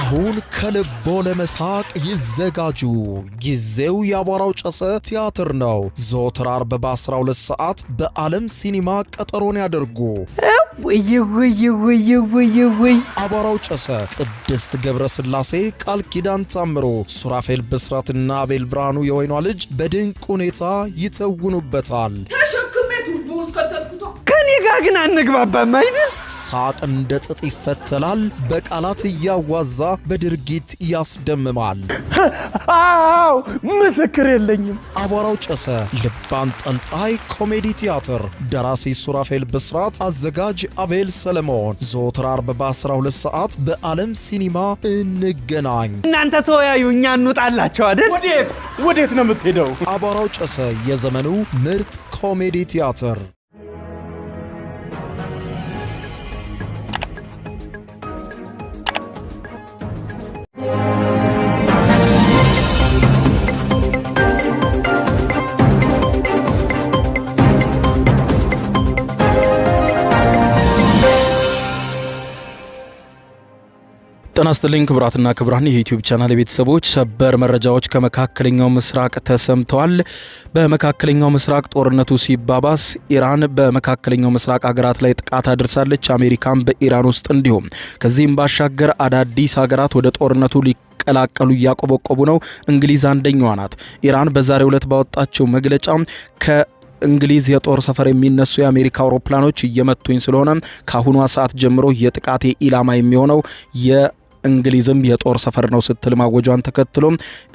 አሁን ከልቦ ለመሳቅ ይዘጋጁ። ጊዜው ያቧራው ጨሰ ቲያትር ነው። ዘወትር ዓርብ በ12 ሰዓት በዓለም ሲኒማ ቀጠሮን ያደርጉ። ወይ አቧራው ጨሰ ቅድስት ገብረስላሴ፣ ቃል ኪዳን ታምሮ፣ ሱራፌል ብስራትና አቤል ብርሃኑ የወይኗ ልጅ በድንቅ ሁኔታ ይተውኑበታል። ከኔ ጋር ግን አንግባባም አይደል? ሳቅ እንደ ጥጥ ይፈተላል። በቃላት እያዋዛ በድርጊት ያስደምማል። አው ምስክር የለኝም። አቧራው ጨሰ ልብ አንጠልጣይ ኮሜዲ ቲያትር። ደራሲ ሱራፌል ብስራት፣ አዘጋጅ አቤል ሰለሞን። ዘወትር ዓርብ በ12 ሰዓት በዓለም ሲኒማ እንገናኝ። እናንተ ተወያዩ፣ እኛ እንውጣላቸው አይደል? ወዴት ነው የምትሄደው? አቧራው ጨሰ የዘመኑ ምርጥ ኮሜዲ ቲያትር። ጤና ይስጥልኝ ክቡራትና ክቡራን የዩቲዩብ ቻናል ቤተሰቦች፣ ሰበር መረጃዎች ከመካከለኛው ምስራቅ ተሰምተዋል። በመካከለኛው ምስራቅ ጦርነቱ ሲባባስ ኢራን በመካከለኛው ምስራቅ ሀገራት ላይ ጥቃት አድርሳለች። አሜሪካም በኢራን ውስጥ እንዲሁም ከዚህም ባሻገር አዳዲስ ሀገራት ወደ ጦርነቱ ሊቀላቀሉ እያቆበቆቡ ነው። እንግሊዝ አንደኛዋ ናት። ኢራን በዛሬው ዕለት ባወጣቸው መግለጫ እንግሊዝ የጦር ሰፈር የሚነሱ የአሜሪካ አውሮፕላኖች እየመቱኝ ስለሆነ ካሁኗ ሰዓት ጀምሮ የጥቃቴ ኢላማ የሚሆነው እንግሊዝም የጦር ሰፈር ነው ስትል ማወጇን ተከትሎ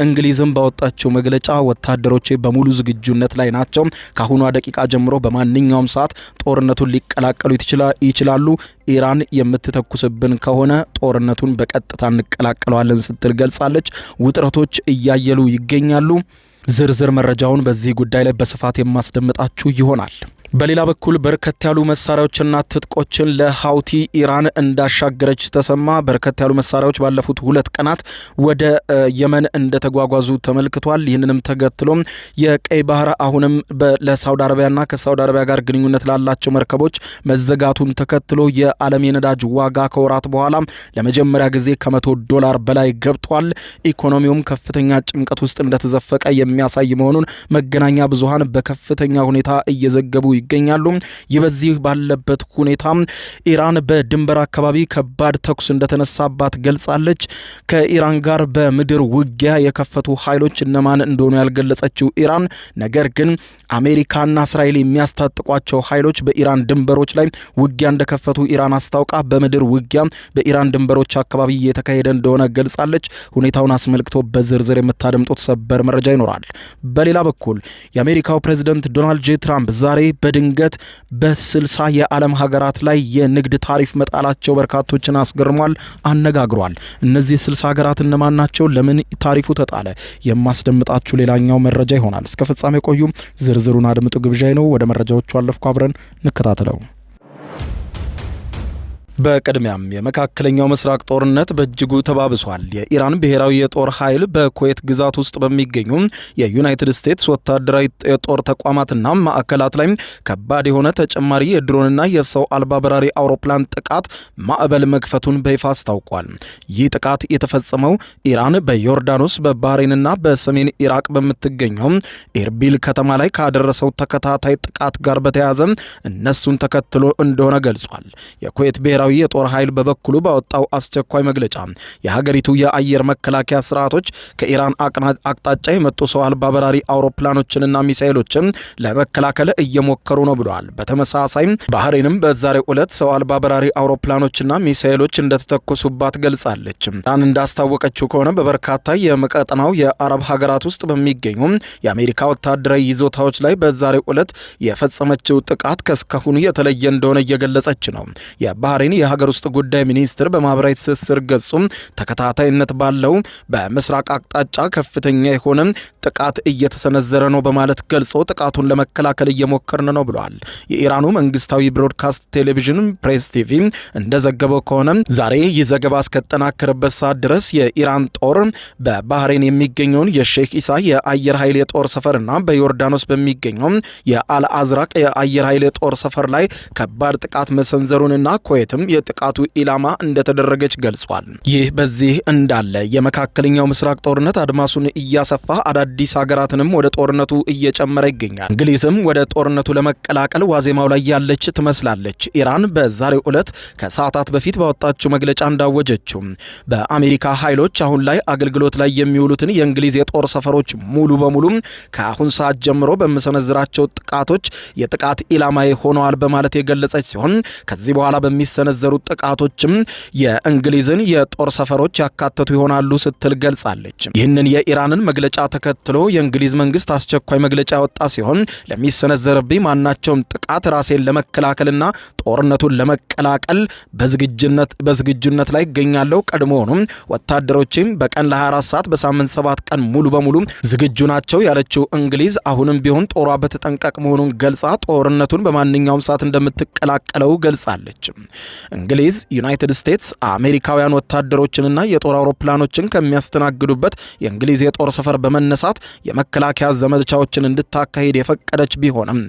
እንግሊዝም ባወጣቸው መግለጫ ወታደሮቼ በሙሉ ዝግጁነት ላይ ናቸው፣ ካሁኗ ደቂቃ ጀምሮ በማንኛውም ሰዓት ጦርነቱን ሊቀላቀሉ ይችላሉ፣ ኢራን የምትተኩስብን ከሆነ ጦርነቱን በቀጥታ እንቀላቀለዋለን ስትል ገልጻለች። ውጥረቶች እያየሉ ይገኛሉ። ዝርዝር መረጃውን በዚህ ጉዳይ ላይ በስፋት የማስደምጣችሁ ይሆናል። በሌላ በኩል በርከት ያሉ መሳሪያዎችና ትጥቆችን ለሃውቲ ኢራን እንዳሻገረች ተሰማ። በርከት ያሉ መሳሪያዎች ባለፉት 2 ቀናት ወደ የመን እንደተጓጓዙ ተመልክቷል። ይህንንም ተከትሎ የቀይ ባህር አሁንም ለሳውዲ አረቢያና ከሳውዲ አረቢያ ጋር ግንኙነት ላላቸው መርከቦች መዘጋቱን ተከትሎ የዓለም የነዳጅ ዋጋ ከወራት በኋላ ለመጀመሪያ ጊዜ $100 በላይ ገብቷል። ኢኮኖሚውም ከፍተኛ ጭንቀት ውስጥ እንደተዘፈቀ የሚያሳይ መሆኑን መገናኛ ብዙሃን በከፍተኛ ሁኔታ እየዘገቡ ይገኛሉ። ይበዚህ ባለበት ሁኔታ ኢራን በድንበር አካባቢ ከባድ ተኩስ እንደተነሳባት ገልጻለች። ከኢራን ጋር በምድር ውጊያ የከፈቱ ኃይሎች እነማን እንደሆኑ ያልገለጸችው ኢራን ነገር ግን አሜሪካና እስራኤል የሚያስታጥቋቸው ኃይሎች በኢራን ድንበሮች ላይ ውጊያ እንደከፈቱ ኢራን አስታውቃ በምድር ውጊያ በኢራን ድንበሮች አካባቢ እየተካሄደ እንደሆነ ገልጻለች። ሁኔታውን አስመልክቶ በዝርዝር የምታደምጡት ሰበር መረጃ ይኖራል። በሌላ በኩል የአሜሪካው ፕሬዝዳንት ዶናልድ ጄ ትራምፕ ዛሬ በድንገት በ60 የዓለም ሀገራት ላይ የንግድ ታሪፍ መጣላቸው በርካቶችን አስገርሟል፣ አነጋግሯል። እነዚህ 60 ሀገራት እነማን ናቸው? ለምን ታሪፉ ተጣለ? የማስደምጣችሁ ሌላኛው መረጃ ይሆናል። እስከ ፍጻሜ ቆዩ። ዝርዝሩን አድምጡ ግብዣይ ነው። ወደ መረጃዎቹ አለፍኩ። አብረን እንከታተለው። በቅድሚያም የመካከለኛው ምስራቅ ጦርነት በእጅጉ ተባብሷል። የኢራን ብሔራዊ የጦር ኃይል በኩዌት ግዛት ውስጥ በሚገኙ የዩናይትድ ስቴትስ ወታደራዊ የጦር ተቋማትና ማዕከላት ላይ ከባድ የሆነ ተጨማሪ የድሮንና የሰው አልባ በራሪ አውሮፕላን ጥቃት ማዕበል መክፈቱን በይፋ አስታውቋል። ይህ ጥቃት የተፈጸመው ኢራን በዮርዳኖስ በባህሬንና በሰሜን ኢራቅ በምትገኘው ኤርቢል ከተማ ላይ ካደረሰው ተከታታይ ጥቃት ጋር በተያያዘ እነሱን ተከትሎ እንደሆነ ገልጿል። የኩዌት ብሔራዊ የጦር ኃይል በበኩሉ ባወጣው አስቸኳይ መግለጫ የሀገሪቱ የአየር መከላከያ ስርዓቶች ከኢራን አቅጣጫ የመጡ ሰው አልባ በራሪ አውሮፕላኖችንና ሚሳኤሎችን ለመከላከል እየሞከሩ ነው ብለዋል። በተመሳሳይ ባህሬንም በዛሬው ዕለት ሰው አልባ በራሪ አውሮፕላኖችና ሚሳኤሎች እንደተተኮሱባት ገልጻለች። ኢራን እንዳስታወቀችው ከሆነ በበርካታ የመቀጠናው የአረብ ሀገራት ውስጥ በሚገኙ የአሜሪካ ወታደራዊ ይዞታዎች ላይ በዛሬው ዕለት የፈጸመችው ጥቃት ከስካሁኑ የተለየ እንደሆነ እየገለጸች ነው። የባህሬን የሀገር ውስጥ ጉዳይ ሚኒስትር በማህበራዊ ትስስር ገጹ ተከታታይነት ባለው በምስራቅ አቅጣጫ ከፍተኛ የሆነ ጥቃት እየተሰነዘረ ነው በማለት ገልጾ ጥቃቱን ለመከላከል እየሞከርን ነው ብለዋል። የኢራኑ መንግስታዊ ብሮድካስት ቴሌቪዥን ፕሬስ ቲቪ እንደዘገበው ከሆነ ዛሬ ይህ ዘገባ እስከተጠናከረበት ሰዓት ድረስ የኢራን ጦር በባህሬን የሚገኘውን የሼክ ኢሳ የአየር ኃይል የጦር ሰፈርና በዮርዳኖስ በሚገኘው የአልአዝራቅ የአየር ኃይል የጦር ሰፈር ላይ ከባድ ጥቃት መሰንዘሩንና ኩዌትም የጥቃቱ ኢላማ እንደተደረገች ገልጿል። ይህ በዚህ እንዳለ የመካከለኛው ምስራቅ ጦርነት አድማሱን እያሰፋ አዳዲስ ሀገራትንም ወደ ጦርነቱ እየጨመረ ይገኛል። እንግሊዝም ወደ ጦርነቱ ለመቀላቀል ዋዜማው ላይ ያለች ትመስላለች። ኢራን በዛሬው ዕለት ከሰዓታት በፊት ባወጣችው መግለጫ እንዳወጀችው በአሜሪካ ኃይሎች አሁን ላይ አገልግሎት ላይ የሚውሉትን የእንግሊዝ የጦር ሰፈሮች ሙሉ በሙሉ ከአሁን ሰዓት ጀምሮ በሚሰነዝራቸው ጥቃቶች የጥቃት ኢላማዬ ሆነዋል በማለት የገለጸች ሲሆን ከዚህ በኋላ በሚሰነዘሩ ጥቃቶችም የእንግሊዝን የጦር ሰፈሮች ያካተቱ ይሆናሉ ስትል ገልጻለች። ይህንን የኢራንን መግለጫ ተከትሎ የእንግሊዝ መንግስት አስቸኳይ መግለጫ ያወጣ ሲሆን ለሚሰነዘርብኝ ማናቸውም ጥቃት ራሴን ለመከላከልና ጦርነቱን ለመቀላቀል በዝግጁነት ላይ ይገኛለሁ። ቀድሞውንም ወታደሮችም በቀን ለ24 ሰዓት በሳምንት 7 ቀን ሙሉ በሙሉ ዝግጁ ናቸው ያለችው እንግሊዝ አሁንም ቢሆን ጦሯ በተጠንቀቅ መሆኑን ገልጻ ጦርነቱን በማንኛውም ሰዓት እንደምትቀላቀለው ገልጻለች። እንግሊዝ ዩናይትድ ስቴትስ አሜሪካውያን ወታደሮችንና የጦር አውሮፕላኖችን ከሚያስተናግዱበት የእንግሊዝ የጦር ሰፈር በመነሳት የመከላከያ ዘመቻዎችን እንድታካሄድ የፈቀደች ቢሆንም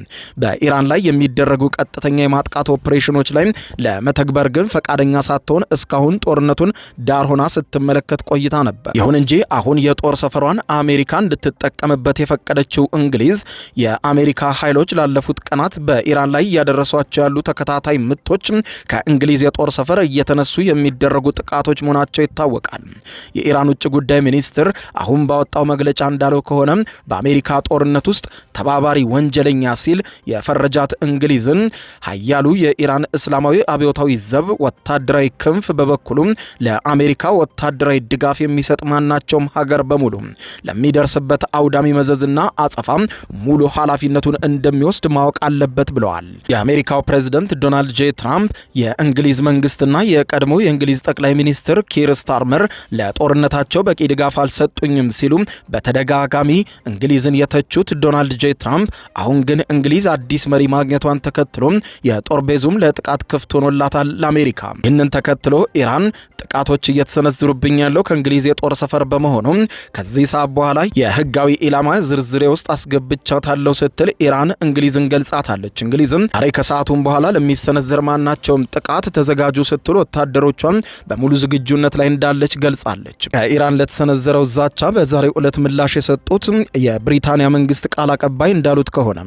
በኢራን ላይ የሚደረጉ ቀጥተኛ የማጥቃት ኦፕሬሽኖች ላይ ለመተግበር ግን ፈቃደኛ ሳትሆን እስካሁን ጦርነቱን ዳር ሆና ስትመለከት ቆይታ ነበር። ይሁን እንጂ አሁን የጦር ሰፈሯን አሜሪካ እንድትጠቀምበት የፈቀደችው እንግሊዝ የአሜሪካ ኃይሎች ላለፉት ቀናት በኢራን ላይ እያደረሷቸው ያሉ ተከታታይ ምቶች ከእንግሊዝ የጦር ሰፈር እየተነሱ የሚደረጉ ጥቃቶች መሆናቸው ይታወቃል። የኢራን ውጭ ጉዳይ ሚኒስትር አሁን ባወጣው መግለጫ እንዳለው ከሆነ በአሜሪካ ጦርነት ውስጥ ተባባሪ ወንጀለኛ ሲል የፈረጃት እንግሊዝን ኃያሉ የኢራን እስላማዊ አብዮታዊ ዘብ ወታደራዊ ክንፍ በበኩሉ ለአሜሪካ ወታደራዊ ድጋፍ የሚሰጥ ማናቸውም ሀገር በሙሉ ለሚደርስበት አውዳሚ መዘዝና አጸፋ ሙሉ ኃላፊነቱን እንደሚወስድ ማወቅ አለበት ብለዋል። የአሜሪካው ፕሬዝዳንት ዶናልድ ጄ ትራምፕ የእንግሊዝ መንግስትና የቀድሞ የእንግሊዝ ጠቅላይ ሚኒስትር ኪር ስታርመር ለጦርነታቸው በቂ ድጋፍ አልሰጡኝም ሲሉ በተደጋጋሚ እንግሊዝን የተቹት ዶናልድ ጄ ትራምፕ አሁን ግን እንግሊዝ አዲስ መሪ ማግኘቷን ተከትሎ የጦር ቤዙም ለጥቃት ክፍት ሆኖላታል ለአሜሪካ። ይህንን ተከትሎ ኢራን ጥቃቶች እየተሰነዝሩብኝ ያለው ከእንግሊዝ የጦር ሰፈር በመሆኑ ከዚህ ሰዓት በኋላ የህጋዊ ኢላማ ዝርዝሬ ውስጥ አስገብቻታለሁ ስትል ኢራን እንግሊዝን ገልጻታለች። እንግሊዝም ዛሬ ከሰዓቱም በኋላ ለሚሰነዘር ማናቸውም ጥቃት ተዘጋጁ ስትል ወታደሮቿን በሙሉ ዝግጁነት ላይ እንዳለች ገልጻለች። ከኢራን ለተሰነዘረው ዛቻ በዛሬው ዕለት ምላሽ የሰጡት የብሪታንያ መንግስት ቃል አቀባይ እንዳሉት ከሆነ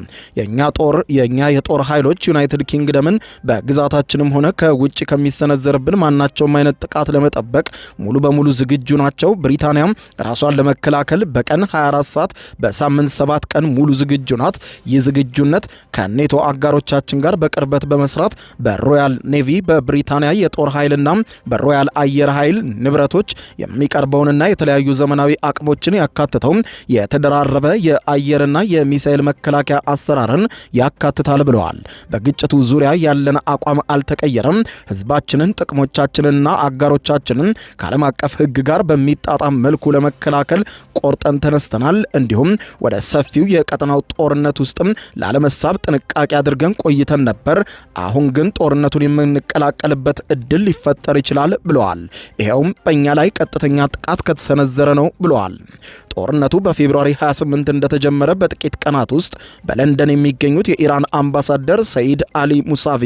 የኛ የጦር ኃይሎች ዩናይትድ ኪንግደምን በግዛታችንም ሆነ ከውጭ ከሚሰነዘርብን ማናቸውም አይነት ጥቃት ለመጠበቅ ሙሉ በሙሉ ዝግጁ ናቸው። ብሪታንያም ራሷን ለመከላከል በቀን 24 ሰዓት በሳምንት 7 ቀን ሙሉ ዝግጁ ናት። ይህ ዝግጁነት ከኔቶ አጋሮቻችን ጋር በቅርበት በመስራት በሮያል ኔቪ በብሪታንያ የጦር ኃይልና በሮያል አየር ኃይል ንብረቶች የሚቀርበውንና የተለያዩ ዘመናዊ አቅሞችን ያካትተው የተደራረበ የአየርና የሚሳኤል መከላከያ አሰራርን ያካትታል ብለዋል። በግጭቱ ዙሪያ ያለን አቋም አልተቀየረም። ህዝባችንን፣ ጥቅሞቻችንና አጋሮቻችንን ከዓለም አቀፍ ህግ ጋር በሚጣጣም መልኩ ለመከላከል ቆርጠን ተነስተናል። እንዲሁም ወደ ሰፊው የቀጠናው ጦርነት ውስጥም ላለመሳብ ጥንቃቄ አድርገን ቆይተን ነበር። አሁን ግን ጦርነቱን የምንቀላቀልበት እድል ሊፈጠር ይችላል ብለዋል። ይሄውም በእኛ ላይ ቀጥተኛ ጥቃት ከተሰነዘረ ነው ብለዋል። ጦርነቱ በፌብሩዋሪ 28 እንደተጀመረ በጥቂት ቀናት ውስጥ በለንደን የሚገኙት የኢራን አምባሳደር ሰይድ አሊ ሙሳቪ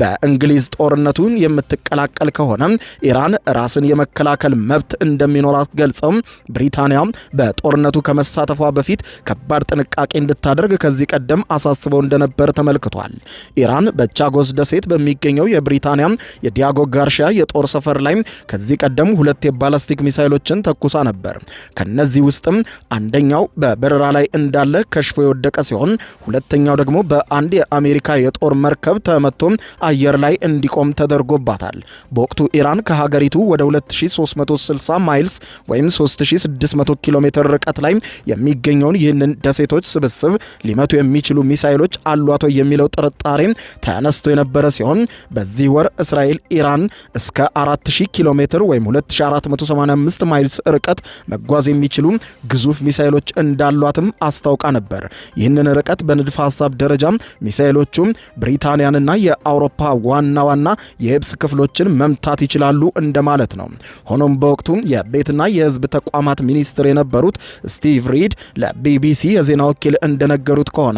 በእንግሊዝ ጦርነቱን የምትቀላቀል ከሆነ ኢራን ራስን የመከላከል መብት እንደሚኖራት ገልጸው ብሪታንያ በጦርነቱ ከመሳተፏ በፊት ከባድ ጥንቃቄ እንድታደርግ ከዚህ ቀደም አሳስበው እንደነበር ተመልክቷል። ኢራን በቻጎስ ደሴት በሚገኘው የብሪታንያ የዲያጎ ጋርሺያ የጦር ሰፈር ላይ ከዚህ ቀደም 2 የባላስቲክ ሚሳይሎችን ተኩሳ ነበር። ከነዚህ ውስጥም አንደኛው በበረራ ላይ እንዳለ ከሽፎ የወደቀ ሲሆን ሁለተኛው ደግሞ በአንድ የአሜሪካ የጦር መርከብ ተመቶ አየር ላይ እንዲቆም ተደርጎባታል። በወቅቱ ኢራን ከሀገሪቱ ወደ 2360 ማይልስ ወይም 3600 ኪሎ ሜትር ርቀት ላይ የሚገኘውን ይህንን ደሴቶች ስብስብ ሊመቱ የሚችሉ ሚሳይሎች አሏቶ የሚለው ጥርጣሬ ተነስቶ የነበረ ሲሆን በዚህ ወር እስራኤል ኢራን እስከ 4000 ኪሎ ሜትር ወይም 2485 ማይልስ ርቀት መጓዝ የሚችሉ ግዙፍ ሚሳኤሎች እንዳሏትም አስታውቃ ነበር። ይህንን ርቀት በንድፈ ሐሳብ ደረጃ ሚሳኤሎቹ ብሪታንያንና የአውሮፓ ዋና የየብስ ክፍሎችን መምታት ይችላሉ እንደማለት ነው። ሆኖም በወቅቱ የቤትና የህዝብ ተቋማት ሚኒስትር የነበሩት ስቲቭ ሪድ ለቢቢሲ የዜና ወኪል እንደነገሩት ከሆነ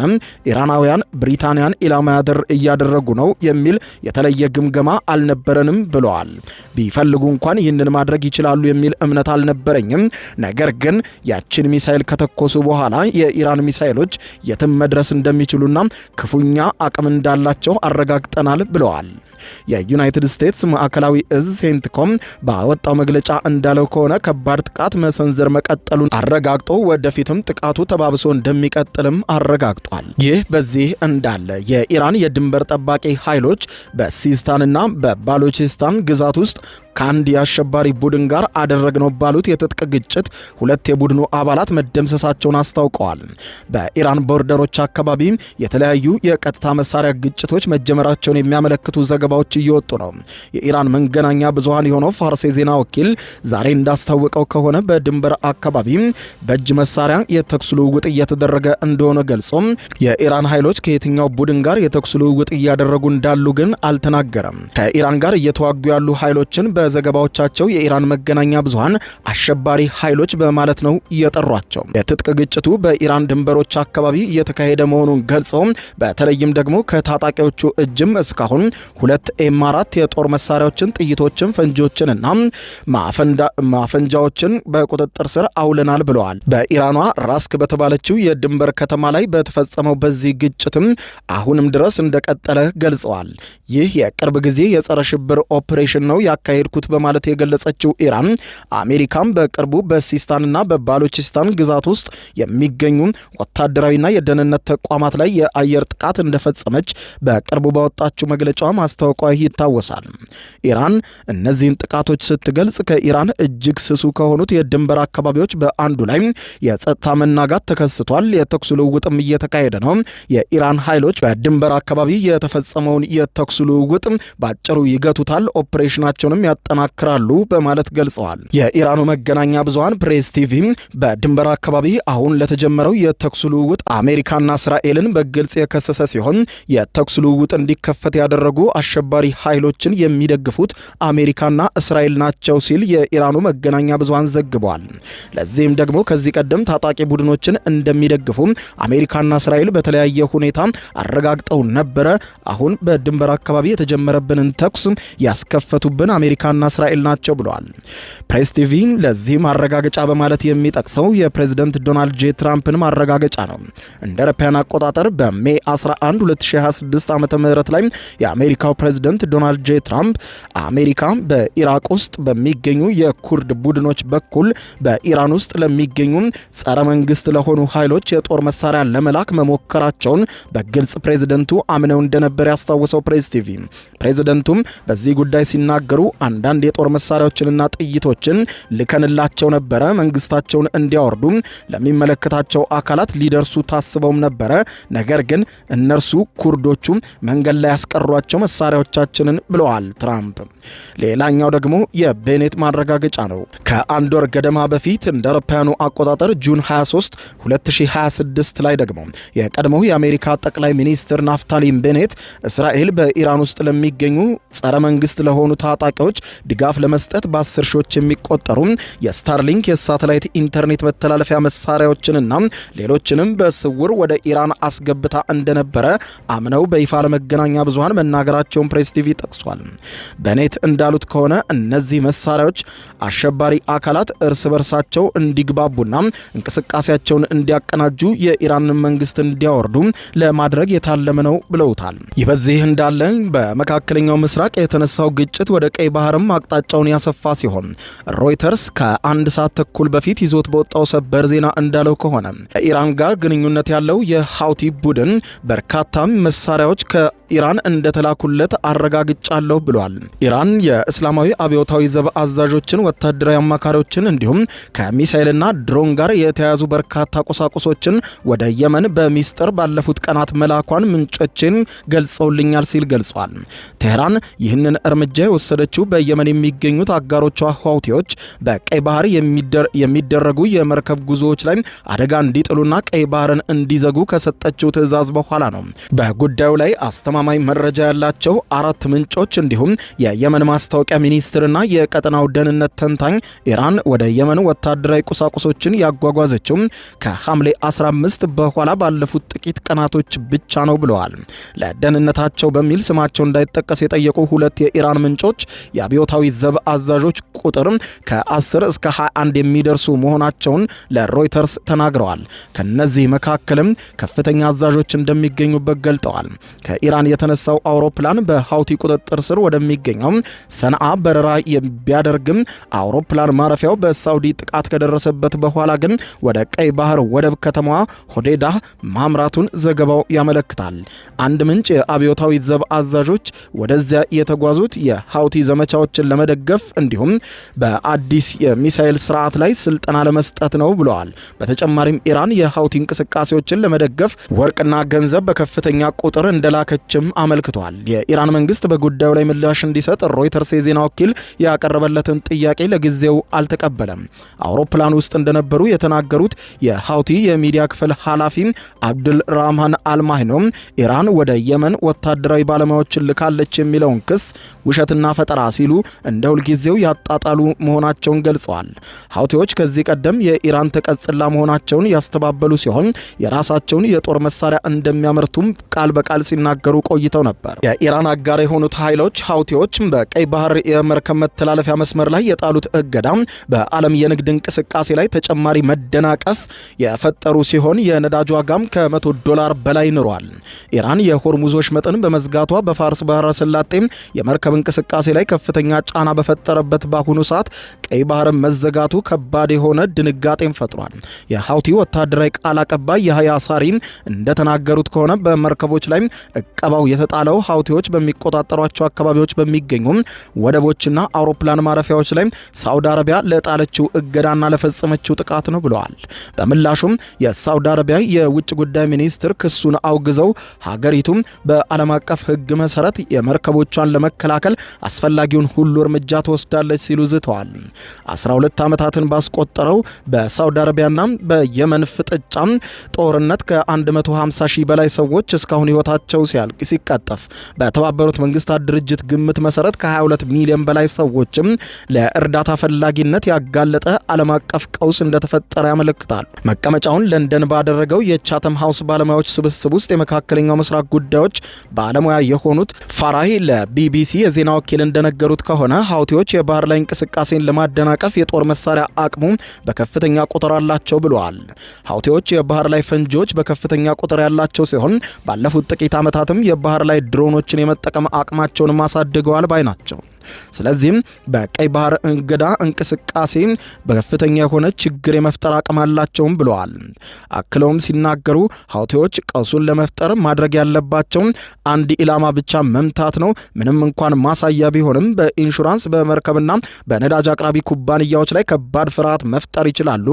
ኢራናውያን ብሪታንያን ኢላማ እያደረጉ ነው የሚል የተለየ ግምገማ አልነበረንም ብለዋል። ቢፈልጉ እንኳን ይህንን ማድረግ ይችላሉ የሚል እምነት አልነበረኝም። ነገር ግን ያችን ሚሳኤል ከተኮሱ በኋላ የኢራን ሚሳኤሎች የትም መድረስ እንደሚችሉና ክፉኛ አቅም እንዳላቸው አረጋግጠናል ብለዋል። የዩናይትድ ስቴትስ ማዕከላዊ እዝ ሴንትኮም ባወጣው መግለጫ እንዳለው ከሆነ ከባድ ጥቃት መሰንዘር መቀጠሉን አረጋግጦ ወደፊትም ጥቃቱ ተባብሶ እንደሚቀጥልም አረጋግጧል። ይህ በዚህ እንዳለ የኢራን የድንበር ጠባቂ ኃይሎች በሲስታንና በባሎቺስታን ግዛት ውስጥ ከአንድ የአሸባሪ ቡድን ጋር አደረግነው ባሉት የትጥቅ ግጭት 2 የቡድኑ አባላት መደምሰሳቸውን አስታውቀዋል። በኢራን ቦርደሮች አካባቢ የተለያዩ የቀጥታ መሳሪያ ግጭቶች መጀመራቸውን የሚያመለክቱ ዘገባዎች እየወጡ ነው። የኢራን መገናኛ ብዙሃን የሆነው ፋርስ የዜና ወኪል ዛሬ እንዳስታወቀው ከሆነ በድንበር አካባቢ በእጅ መሳሪያ የተኩስ ልውውጥ እየተደረገ እንደሆነ ገልጾ የኢራን ኃይሎች ከየትኛው ቡድን ጋር የተኩስ ልውውጥ እያደረጉ እንዳሉ ግን አልተናገረም። ከኢራን ጋር እየተዋጉ ያሉ ኃይሎችን በዘገባዎቻቸው የኢራን መገናኛ ብዙሃን አሸባሪ ኃይሎች በማለት ነው እየጠሯቸው። የትጥቅ ግጭቱ በኢራን ድንበሮች አካባቢ እየተካሄደ መሆኑን ገልጸው በተለይም ደግሞ ከታጣቂዎቹ እጅም እስካሁን 2 M4 የጦር መሳሪያዎችን፣ ጥይቶችን፣ ፈንጂዎችንና ማፈንጃዎችን በቁጥጥር ስር አውለናል ብለዋል። በኢራኗ ራስክ በተባለችው የድንበር ከተማ ላይ በተፈጸመው በዚህ ግጭትም አሁንም ድረስ እንደቀጠለ ገልጸዋል። ይህ የቅርብ ጊዜ የጸረ ሽብር ኦፕሬሽን ነው ያካሄድኩት በማለት የገለጸችው ኢራን አሜሪካም በቅርቡ በሲስታንና በባሎቺስታን ግዛት ውስጥ የሚገኙ ወታደራዊና የደህንነት ተቋማት ላይ የአየር ጥቃት እንደፈጸመች በቅርቡ ባወጣችው መግለጫ ማስታወቋ ይታወሳል። ኢራን እነዚህን ጥቃቶች ስትገልጽ ከኢራን እጅግ ስሱ ከሆኑት የድንበር አካባቢዎች በአንዱ ላይ የጸጥታ መናጋት ተከስቷል፣ የተኩስ ልውውጥም እየተካሄደ ነው፣ የኢራን ኃይሎች በድንበር አካባቢ የተፈጸመውን የተኩስ ልውውጥ ባጭሩ ይገቱታል፣ ኦፕሬሽናቸውንም ያጠናክራሉ በማለት ገልጸዋል። የኢራኑ መገናኛ ብዙሃን ፕሬስ ቲቪ በድንበር አካባቢ አሁን ለተጀመረው የተኩስ ልውውጥ አሜሪካና እስራኤልን በግልጽ የከሰሰ ሲሆን የተኩስ ልውውጥ እንዲከፈት ያደረጉ አሸባሪ ኃይሎችን የሚደግፉት አሜሪካና እስራኤል ናቸው ሲል የኢራኑ መገናኛ ብዙሃን ዘግቧል። ለዚህም ደግሞ ከዚህ ቀደም ታጣቂ ቡድኖችን እንደሚደግፉ አሜሪካና እስራኤል በተለያየ ሁኔታ አረጋግጠው ነበረ። አሁን በድንበር አካባቢ የተጀመረብንን ተኩስ ያስከፈቱብን አሜሪካና እስራኤል ናቸው ብለዋል። ፕሬስ ቲቪ ለዚህ ማረጋገጫ በማለት የሚጠቅሰው የፕሬዝዳንት ዶናልድ ጄ ትራምፕን ማረጋገጫ ነው። እንደ አውሮፓውያን አቆጣጠር በሜ 11 2026 ዓ.ም ላይ የአሜሪካው ፕሬዝዳንት ዶናልድ ጄ ትራምፕ አሜሪካ በኢራቅ ውስጥ በሚገኙ የኩርድ ቡድኖች በኩል በኢራን ውስጥ ለሚገኙ ጸረ መንግስት ለሆኑ ኃይሎች የጦር መሳሪያ ለመላክ መሞከራቸውን በግልጽ ፕሬዝዳንቱ አምነው እንደነበር ያስታወሰው ፕሬስ ቲቪ ፕሬዝዳንቱም በዚህ ጉዳይ ሲናገሩ አንዳንድ የጦር መሳሪያዎችንና ጥይቶችን ልከንላቸው ነበረ፣ መንግስታቸውን እንዲያወርዱ ለሚመለከታቸው አካላት ሊደርሱ ታስበውም ነበረ። ነገር ግን እነርሱ ኩርዶቹ መንገድ ላይ ያስቀሯቸው መሳሪያዎቻችንን ብለዋል ትራምፕ። ሌላኛው ደግሞ የቤኔት ማረጋገጫ ነው። ከአንድ ወር ገደማ በፊት እንደ አውሮፓውያኑ አቆጣጠር ጁን 23 2026 ላይ ደግሞ የቀድሞው የአሜሪካ ጠቅላይ ሚኒስትር ናፍታሊን ቤኔት እስራኤል በኢራን ውስጥ ለሚገኙ ጸረ መንግስት ለሆኑ ታጣቂዎች ድጋፍ ለመስጠት በ10 ሺዎች የሚቆጠሩ የስታርሊንክ የሳተላይት ኢንተርኔት መተላለፊያ መሳሪያዎችንና ሌሎችንም በስውር ወደ ኢራን አስገብታ እንደነበረ አምነው በይፋ ለመገናኛ ብዙሃን መናገራቸውን ፕሬስ ቲቪ ጠቅሷል። ቤኔት እንዳሉት ከሆነ እነዚህ መሳሪያዎች አሸባሪ አካላት እርስ በርሳቸው እንዲግባቡና እንቅስቃሴያቸውን እንዲያቀናጁ የኢራንን መንግስት እንዲያወርዱ ለማድረግ የታለመ ነው ብለውታል። ይህ በዚህ እንዳለ በመካከለኛው ምስራቅ የተነሳው ግጭት ወደ ቀይ ባህርም አቅጣጫውን ያሰፋ ሲሆን ሮይተርስ ከ1 ሰዓት ተኩል በፊት ይዞት በወጣው ሰበር ዜና እንዳለው ከሆነ ከኢራን ጋር ግንኙነት ያለው የሃውቲ ቡድን በርካታ መሳሪያዎች ከኢራን እንደተላኩለት አረጋግጫለሁ ብሏል። ኢራን የእስላማዊ አብዮታዊ ዘብ አዛዦችን፣ ወታደራዊ አማካሪዎችን እንዲሁም ከሚሳኤልና ድሮን ጋር የተያያዙ በርካታ ቁሳቁሶችን ወደ የመን በሚስጥር ባለፉት ቀናት መላኳን ምንጮችን ገልጸውልኛል ሲል ገልጿል። ቴህራን ይህንን እርምጃ የወሰደችው በየመን የሚገኙት አጋሮቿ ሁቲዎች በቀይ ባህር የሚደረጉ የመርከብ ጉዞዎች ላይ አደጋ እንዲጥሉና ቀይ ባህርን እንዲዘጉ ከሰጠችው ትዕዛዝ በኋላ ነው። በጉዳዩ ላይ አስተማማኝ መረጃ ያላቸው 4 ምንጮች እንዲሁም የየመን ማስታወቂያ ሚኒስትርና የቀጠናው ደህንነት ተንታኝ ኢራን ወደ የመን ወታደራዊ ቁሳቁሶችን ያጓጓዘችው ከሐምሌ 15 በኋላ ባለፉት ጥቂት ቀናቶች ብቻ ነው ብለዋል። ለደህንነታቸው በሚል ስማቸው እንዳይጠቀስ የጠየቁ 2 የኢራን ምንጮች የአብዮታዊ ዘብ አዛዦች ቁጥር ከ10 እስከ 21 የሚደርሱ መሆናቸውን ለሮይተርስ ተናግረዋል። ከነዚህ መካከልም ከፍተኛ አዛዦች እንደሚገኙበት ገልጠዋል። ከኢራን የተነሳው አውሮፕላን በሃውቲ ቁጥጥር ስር ወደሚገኘው ሰንዓ በረራ ቢያደርግም አውሮፕላን ማረፊያው በሳውዲ ጥቃት ከደረሰበት በኋላ ግን ወደ ቀይ ባህር ወደብ ከተማዋ ሆዴዳ ማምራቱን ዘገባው ያመለክታል። አንድ ምንጭ የአብዮታዊ ዘብ አዛዦች ወደዚያ የተጓዙት የሃውቲ ዘመቻዎችን ለመደገፍ እንዲሁም በአዲስ የሚሳኤል ስርዓት ላይ ስልጠና ለመስጠት ነው ብለዋል። በተጨማሪም ኢራን የሃውቲ እንቅስቃሴዎችን ለመደገፍ ወርቅና ገንዘብ በከፍተኛ ቁጥር እንደላከችም አመልክቷል። የኢራን መንግስት በጉዳዩ ላይ ምላሽ እንዲሰጥ ሮይተርስ የዜና ወኪል ያቀረበለትን ጥያቄ ለጊዜው አልተቀበለም። አውሮፕላን ውስጥ እንደነበሩ የተናገሩት የሃውቲ የሚዲያ ክፍል ኃላፊ አብዱል ራህማን አልማህኖም ኢራን ወደ የመን ወታደራዊ ባለሙያዎችን ልካለች የሚለውን ክስ ውሸትና ፈጠራ ሲሉ እንደ ሁልጊዜው ያጣጣሉ መሆናቸውን ገልጸዋል። ሃውቲዎች ከዚህ ቀደም የኢራን ተቀጽላ መሆናቸውን ያስተባበሉ ሲሆን የራሳቸውን የጦር መሳሪያ እንደሚያመርቱም ቃል በቃል ሲናገሩ ቆይተው ነበር። የኢራን አጋር የሆኑት ኃይሎች ሃውቲዎች በቀይ ባህር የመርከብ መተላለፊያ መስመር ላይ የጣሉት እገዳ በዓለም የንግድ እንቅስቃሴ ላይ ተጨማሪ መደናቀፍ የፈጠሩ ሲሆን የነዳጅ ዋጋም $100 በላይ ንሯል። ኢራን የሆርሙዝ ወሽመጥን በመዝጋቷ በፋርስ ባህረ ሰላጤ የመርከብ እንቅስቃሴ ላይ ከፍተኛ ጫና በፈጠረበት በአሁኑ ሰዓት ቀይ ባህር መዘጋቱ ከባድ የሆነ ድንጋጤን ፈጥሯል። የሃውቲ ወታደራዊ ቃል አቀባይ የህያ ሳሪ እንደተናገሩት ከሆነ በመርከቦች ላይ እቀባው የተጣለው ሃውቲዎች በሚቆጣጠሯቸው አካባቢዎች በሚገኙ ወደቦችና አውሮፕላን ማረፊያዎች ላይ ሳውዲ አረቢያ ለጣለችው እገዳና ለፈጸመችው ጥቃት ነው ብለዋል። በምላሹም የሳውዲ አረቢያ የውጭ ጉዳይ ሚኒስትር ክሱን አውግዘው ሀገሪቱ በዓለም አቀፍ ሕግ መሰረት የመርከቦቿን ለመከላከል አስፈላጊውን ሁሉ እርምጃ ትወስዳለች ሲሉ ዝተዋል። 12 ዓመታትን ባስቆጠረው በሳውዲ አረቢያና በየመን ፍጥጫ ጦርነት ከ150 ሺህ በላይ ሰዎች እስካሁን ህይወታቸው ሲቀጠፍ በተባበሩት መንግስታት ድርጅት ግምት መሰረት ከ22 ሚሊዮን በላይ ሰዎችም ለእርዳታ ፈላጊነት ያጋለጠ ዓለም አቀፍ ቀውስ እንደተፈጠረ ያመለክታል። መቀመጫውን ለንደን ባደረገው የቻተም ሃውስ ባለሙያዎች ስብስብ ውስጥ የመካከለኛው ምስራቅ ጉዳዮች ባለሙያ የሆኑት ፋራሂ ለቢቢሲ የዜና ወኪል እንደነገሩት ከሆነ ሃውቲዎች የባህር ላይ እንቅስቃሴን ለማደናቀፍ የጦር መሳሪያ አቅሙ በከፍተኛ ቁጥር አላቸው ብለዋል። ሃውቲዎች የባህር ላይ ፈንጂዎች በከፍተኛ ቁጥር ያላቸው ሲሆን ባለፉት ጥቂት ዓመታትም የባህር ላይ ድሮኖችን የመጠቀም አቅማቸውን ማሳድገዋል ባይ ናቸው። ስለዚህም በቀይ ባህር እንግዳ እንቅስቃሴ በከፍተኛ የሆነ ችግር የመፍጠር አቅም አላቸውም ብለዋል። አክለውም ሲናገሩ ሃውቲዎች ቀውሱን ለመፍጠር ማድረግ ያለባቸው አንድ ኢላማ ብቻ መምታት ነው። ምንም እንኳን ማሳያ ቢሆንም በኢንሹራንስ በመርከብና በነዳጅ አቅራቢ ኩባንያዎች ላይ ከባድ ፍርሃት መፍጠር ይችላሉ።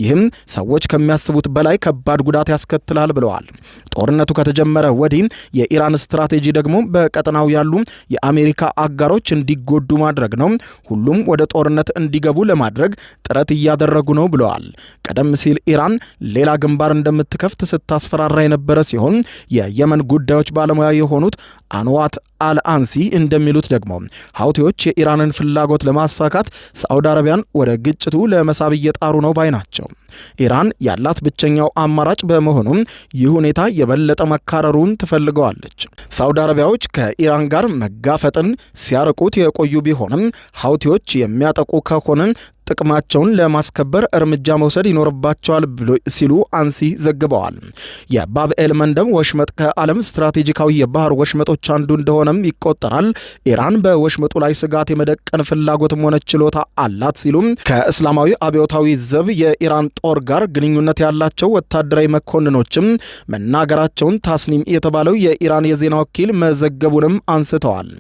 ይህም ሰዎች ከሚያስቡት በላይ ከባድ ጉዳት ያስከትላል ብለዋል። ጦርነቱ ከተጀመረ ወዲህ የኢራን ስትራቴጂ ደግሞ በቀጠናው ያሉ የአሜሪካ አጋሮች እንዲጎዱ ማድረግ ነው። ሁሉም ወደ ጦርነት እንዲገቡ ለማድረግ ጥረት እያደረጉ ነው ብለዋል። ቀደም ሲል ኢራን ሌላ ግንባር እንደምትከፍት ስታስፈራራ የነበረ ሲሆን የየመን ጉዳዮች ባለሙያ የሆኑት አንዋት አልአንሲ እንደሚሉት ደግሞ ሃውቲዎች የኢራንን ፍላጎት ለማሳካት ሳዑዲ አረቢያን ወደ ግጭቱ ለመሳብ እየጣሩ ነው ባይ ናቸው። ኢራን ያላት ብቸኛው አማራጭ በመሆኑም ይህ ሁኔታ የበለጠ መካረሩን ትፈልገዋለች። ሳዑዲ አረቢያዎች ከኢራን ጋር መጋፈጥን ሲያርቁት የቆዩ ቢሆንም ሃውቲዎች የሚያጠቁ ከሆነ ጥቅማቸውን ለማስከበር እርምጃ መውሰድ ይኖርባቸዋል ሲሉ አንሲ ዘግበዋል። የባብኤል መንደብ ወሽመጥ ከዓለም ስትራቴጂካዊ የባህር ወሽመጦች አንዱ እንደሆነም ይቆጠራል። ኢራን በወሽመጡ ላይ ስጋት የመደቀን ፍላጎትም ሆነ ችሎታ አላት ሲሉ ከእስላማዊ አብዮታዊ ዘብ የኢራን ጦር ጋር ግንኙነት ያላቸው ወታደራዊ መኮንኖችም መናገራቸውን ታስኒም የተባለው የኢራን የዜና ወኪል መዘገቡንም አንስተዋል።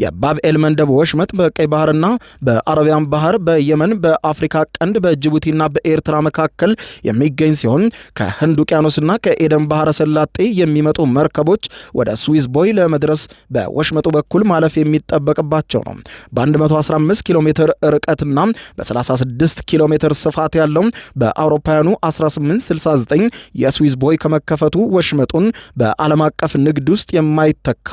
የባብኤል መንደብ ወሽመጥ በቀይ ባህርና በአረቢያን ባህር በየመን በአፍሪካ ቀንድ በጅቡቲና በኤርትራ መካከል የሚገኝ ሲሆን ከህንድ ውቅያኖስና ከኤደን ባህረ ሰላጤ የሚመጡ መርከቦች ወደ ስዊዝ ቦይ ለመድረስ በወሽመጡ በኩል ማለፍ የሚጠበቅባቸው ነው። በ115 ኪሎ ሜትር ርቀትና በ36 ኪሎ ሜትር ስፋት ያለው በአውሮፓውያኑ 1869 የስዊዝ ቦይ ከመከፈቱ ወሽመጡን በዓለም አቀፍ ንግድ ውስጥ የማይተካ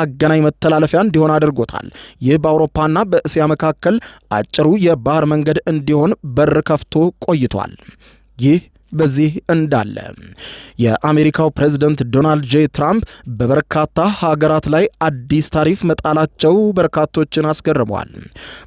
አገናኝ መተላለፊያ እንዲሆን አድርጎታል። ይህ በአውሮፓና በእስያ መካከል አጭሩ የባህር መንገድ እንዲሆን በር ከፍቶ ቆይቷል። ይህ በዚህ እንዳለ የአሜሪካው ፕሬዝዳንት ዶናልድ ጄ ትራምፕ በበርካታ ሀገራት ላይ አዲስ ታሪፍ መጣላቸው በርካቶችን አስገርመዋል።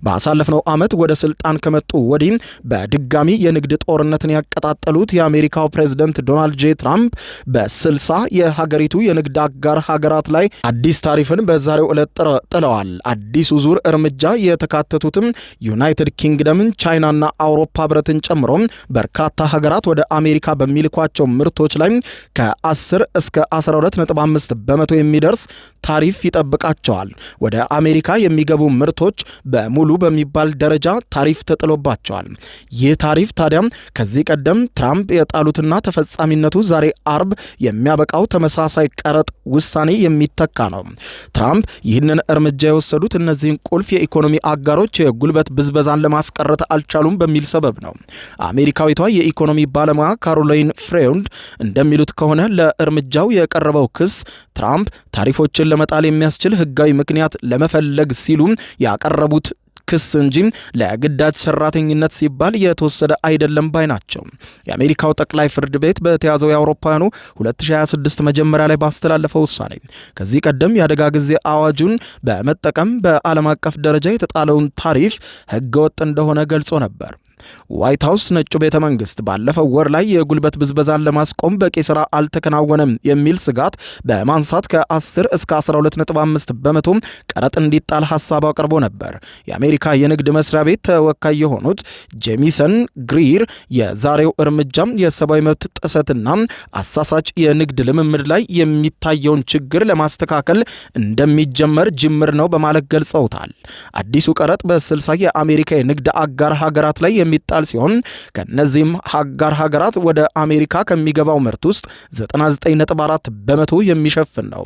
ባሳለፍነው ዓመት ወደ ስልጣን ከመጡ ወዲህ በድጋሚ የንግድ ጦርነትን ያቀጣጠሉት የአሜሪካው ፕሬዝዳንት ዶናልድ ጄ ትራምፕ በ60 የሀገሪቱ የንግድ አጋር ሀገራት ላይ አዲስ ታሪፍን በዛሬው ዕለት ጥለዋል። አዲሱ ዙር እርምጃ የተካተቱትም ዩናይትድ ኪንግደምን፣ ቻይናና አውሮፓ ህብረትን ጨምሮ በርካታ ሀገራት ወደ አሜሪካ በሚልኳቸው ምርቶች ላይ ከ10 እስከ 12.5 በመቶ የሚደርስ ታሪፍ ይጠብቃቸዋል። ወደ አሜሪካ የሚገቡ ምርቶች በሙሉ በሚባል ደረጃ ታሪፍ ተጥሎባቸዋል። ይህ ታሪፍ ታዲያ ከዚህ ቀደም ትራምፕ የጣሉትና ተፈጻሚነቱ ዛሬ አርብ የሚያበቃው ተመሳሳይ ቀረጥ ውሳኔ የሚተካ ነው። ትራምፕ ይህንን እርምጃ የወሰዱት እነዚህን ቁልፍ የኢኮኖሚ አጋሮች የጉልበት ብዝበዛን ለማስቀረት አልቻሉም በሚል ሰበብ ነው። አሜሪካዊቷ የኢኮኖሚ ባለሙያ ካሮላይን ፍሬውንድ እንደሚሉት ከሆነ ለእርምጃው የቀረበው ክስ ትራምፕ ታሪፎችን ለመጣል የሚያስችል ሕጋዊ ምክንያት ለመፈለግ ሲሉ ያቀረቡት ክስ እንጂ ለግዳጅ ሰራተኝነት ሲባል የተወሰደ አይደለም ባይ ናቸው። የአሜሪካው ጠቅላይ ፍርድ ቤት በተያዘው የአውሮፓውያኑ 2026 መጀመሪያ ላይ ባስተላለፈው ውሳኔ ከዚህ ቀደም የአደጋ ጊዜ አዋጁን በመጠቀም በዓለም አቀፍ ደረጃ የተጣለውን ታሪፍ ሕገወጥ እንደሆነ ገልጾ ነበር። ዋይት ሃውስ ነጩ ቤተ መንግስት ባለፈው ወር ላይ የጉልበት ብዝበዛን ለማስቆም በቂ ስራ አልተከናወነም የሚል ስጋት በማንሳት ከ10 እስከ 12.5 በመቶ ቀረጥ እንዲጣል ሐሳብ አቅርቦ ነበር። የአሜሪካ የንግድ መስሪያ ቤት ተወካይ የሆኑት ጄሚሰን ግሪር የዛሬው እርምጃም የሰብአዊ መብት ጥሰትና አሳሳች የንግድ ልምምድ ላይ የሚታየውን ችግር ለማስተካከል እንደሚጀመር ጅምር ነው በማለት ገልጸውታል። አዲሱ ቀረጥ በ60 የአሜሪካ የንግድ አጋር ሀገራት ላይ የሚጣል ሲሆን ከነዚህም አጋር ሀገራት ወደ አሜሪካ ከሚገባው ምርት ውስጥ 99.4 በመቶ የሚሸፍን ነው።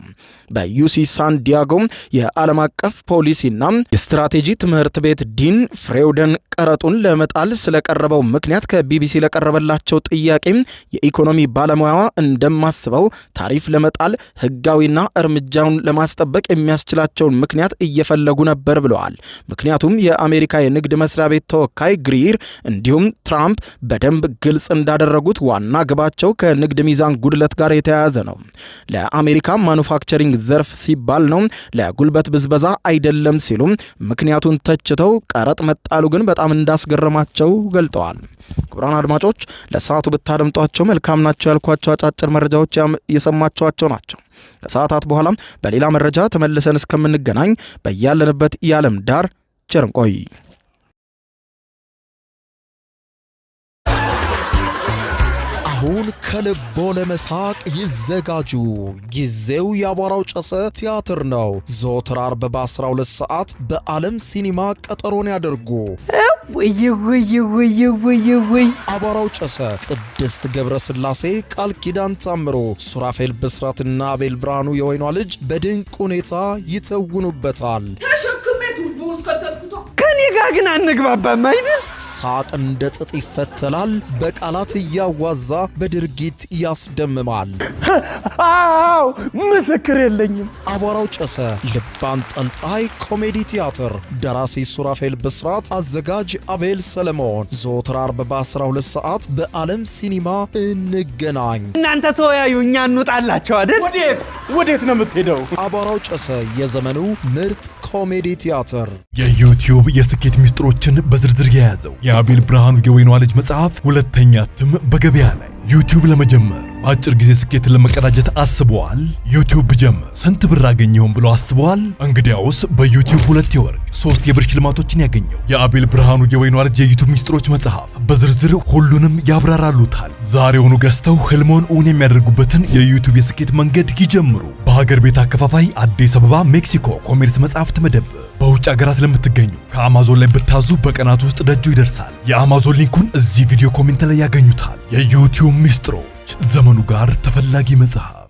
በዩሲ ሳን ዲያጎ የዓለም አቀፍ ፖሊሲና የስትራቴጂ ትምህርት ቤት ዲን ፍሬውደን ቀረጡን ለመጣል ስለቀረበው ምክንያት ከቢቢሲ ለቀረበላቸው ጥያቄ የኢኮኖሚ ባለሙያዋ እንደማስበው ታሪፍ ለመጣል ህጋዊና እርምጃውን ለማስጠበቅ የሚያስችላቸውን ምክንያት እየፈለጉ ነበር ብለዋል። ምክንያቱም የአሜሪካ የንግድ መስሪያ ቤት ተወካይ ግሪር እንዲሁም ትራምፕ በደንብ ግልጽ እንዳደረጉት ዋና ግባቸው ከንግድ ሚዛን ጉድለት ጋር የተያያዘ ነው። ለአሜሪካ ማኑፋክቸሪንግ ዘርፍ ሲባል ነው፣ ለጉልበት ብዝበዛ አይደለም ሲሉ ምክንያቱን ተችተው ቀረጥ መጣሉ ግን በጣም እንዳስገረማቸው ገልጠዋል። ክቡራን አድማጮች ለሰዓቱ ብታደምጧቸው መልካም ናቸው ያልኳቸው አጫጭር መረጃዎች የሰማችኋቸው ናቸው። ከሰዓታት በኋላም በሌላ መረጃ ተመልሰን እስከምንገናኝ በያለንበት የዓለም ዳር ቸር እንቆይ። አሁን ከልቦ ለመሳቅ ይዘጋጁ። ጊዜው የአቧራው ጨሰ ቲያትር ነው። ዘወትር አርብ በ12 ሰዓት በዓለም ሲኒማ ቀጠሮን ያደርጉ። ወይ አቧራው ጨሰ ቅድስት ገብረ ሥላሴ፣ ቃል ኪዳን ታምሮ፣ ሱራፌል ብስራትና አቤል ብርሃኑ የወይኗ ልጅ በድንቅ ሁኔታ ይተውኑበታል። ከኔ ጋር ግን አንግባባም አይደል? ሳቅ እንደ ጥጥ ይፈተላል። በቃላት እያዋዛ በድርጊት ያስደምማል። አዎ ምስክር የለኝም። አቧራው ጨሰ ልብ አንጠልጣይ ኮሜዲ ቲያትር። ደራሲ ሱራፌል ብስራት፣ አዘጋጅ አቤል ሰለሞን። ዘወትር አርብ በ12 ሰዓት በዓለም ሲኒማ እንገናኝ። እናንተ ተወያዩ፣ እኛ እንውጣላቸው አይደል? ወዴት ነው የምትሄደው? አቧራው ጨሰ የዘመኑ ምርጥ ኮሜዲ ቲያትር። የዩቲዩብ የስኬት ሚስጥሮችን በዝርዝር የያዘው የአቤል ብርሃኑ የወይኗ ልጅ መጽሐፍ ሁለተኛ እትም በገበያ ላይ። ዩቲዩብ ለመጀመር በአጭር ጊዜ ስኬትን ለመቀዳጀት አስበዋል? ዩቲዩብ ብጀምር ስንት ብር አገኘሁም ብሎ አስበዋል? እንግዲያውስ በዩቲዩብ 2 የወርቅ 3 የብር ሽልማቶችን ያገኘው የአቤል ብርሃኑ የወይኗ ልጅ የዩቲዩብ ሚስጥሮች መጽሐፍ በዝርዝር ሁሉንም ያብራራሉታል። ዛሬውኑ ገዝተው ህልሞን እውን የሚያደርጉበትን የዩቲዩብ የስኬት መንገድ ይጀምሩ። በሀገር ቤት አከፋፋይ አዲስ አበባ ሜክሲኮ ኮሜርስ መጽሐፍት መደብር በውጭ ሀገራት ለምትገኙ ከአማዞን ላይ ብታዙ በቀናት ውስጥ ደጁ ይደርሳል። የአማዞን ሊንኩን እዚህ ቪዲዮ ኮሜንት ላይ ያገኙታል። የዩቲዩብ ሚስጥሮች፣ ዘመኑ ጋር ተፈላጊ መጽሐፍ